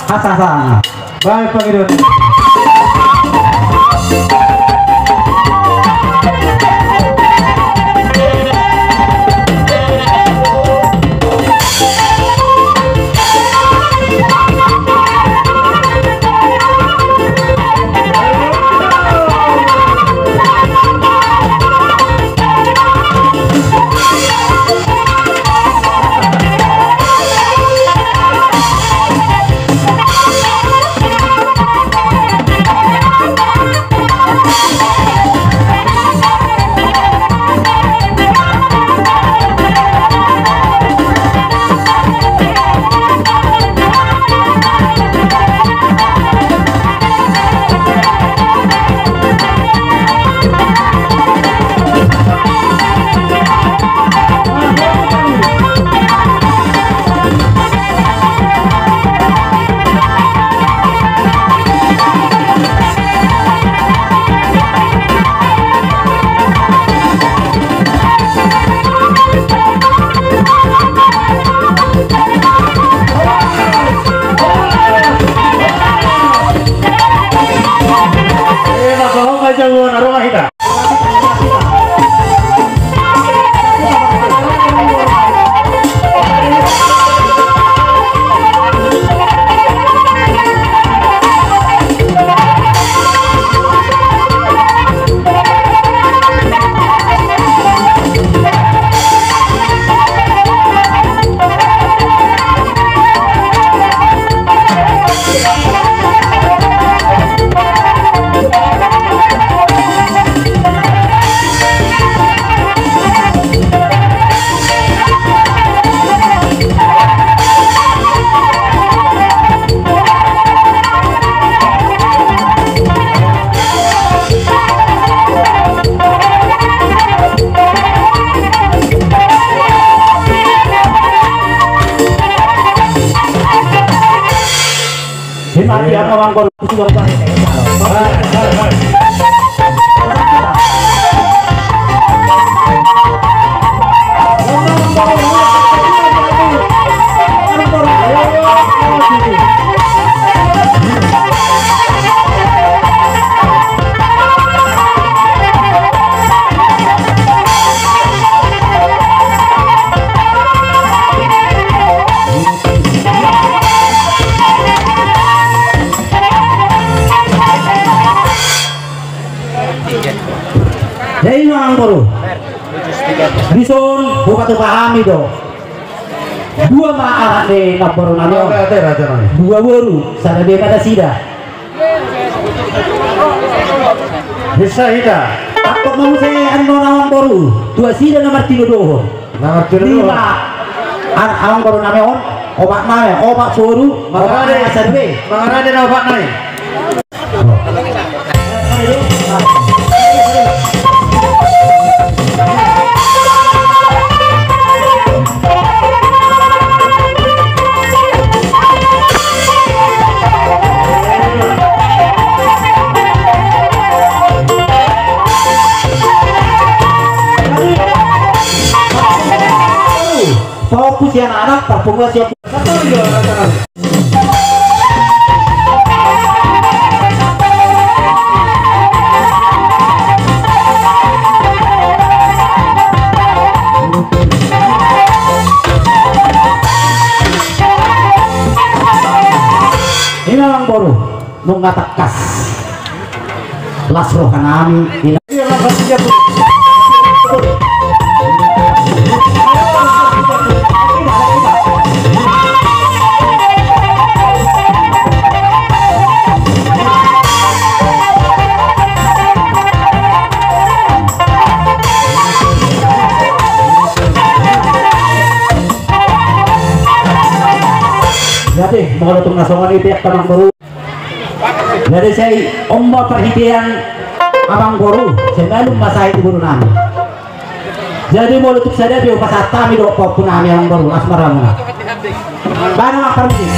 Hasan. Baik Pak Idun. Jadi mang baru Bison buka tuh pahami do. Dua makan deh nak baru nanya. Dua baru sana dia kata sida. Bisa ida. Apa mau saya anu nawang baru? Dua sida nomor 3 doh. Nomor 3 doh. Awang baru nanya on. Obat nanya, obat baru. Obat nanya serbe. Mana ada obat nanya? Fokus yang anak terpunggas siap ini memang baru mengatakan kas lasroh kanami ini jadi mau datang nasongan itu ya abang baru. Jadi saya omba perhitian abang baru, saya belum masa itu baru nami. Jadi mau lutuk saja dia pas atami dok pop nami abang baru asmara mana. Barang apa ini?